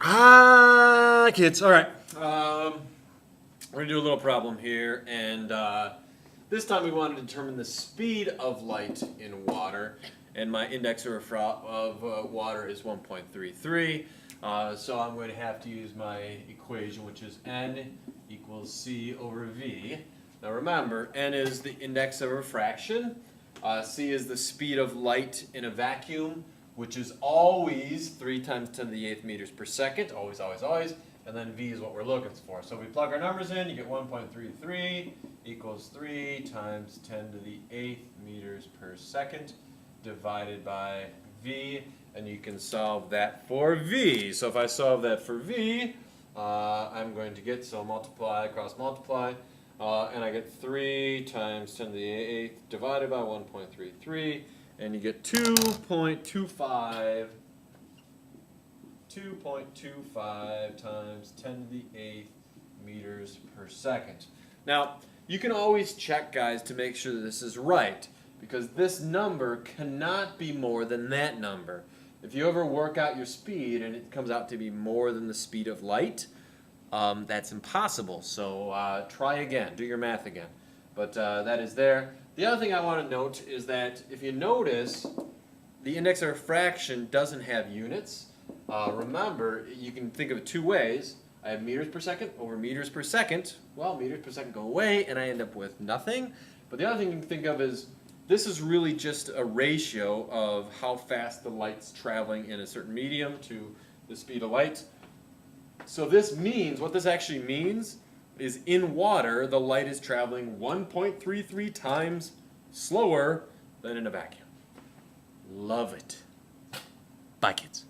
Ah, kids. All right. We're gonna do a little problem here, and this time we want to determine the speed of light in water, and my index of water is 1.33. So I'm going to have to use my equation, which is N equals C over V. Now remember, N is the index of refraction. C is the speed of light in a vacuum, which is always 3 times 10 to the 8th meters per second. Always, always, always. And then V is what we're looking for. So if we plug our numbers in, you get 1.33 equals 3 times 10 to the 8th meters per second divided by V. And you can solve that for V. So if I solve that for V, I'm going to get, so multiply, cross multiply, and I get 3 times 10 to the 8th divided by 1.33, and you get 2.25 times 10 to the 8th meters per second. Now, you can always check, guys, to make sure that this is right, because this number cannot be more than that number. If you ever work out your speed and it comes out to be more than the speed of light, that's impossible. So try again, do your math again. But that is there. The other thing I want to note is that if you notice, the index of refraction doesn't have units. Remember, you can think of it two ways. I have meters per second over meters per second. Well, meters per second go away, and I end up with nothing. But the other thing you can think of is this is really just a ratio of how fast the light's traveling in a certain medium to the speed of light. So this means, what this actually means is in water, the light is traveling 1.33 times slower than in a vacuum. Love it. Bye, kids.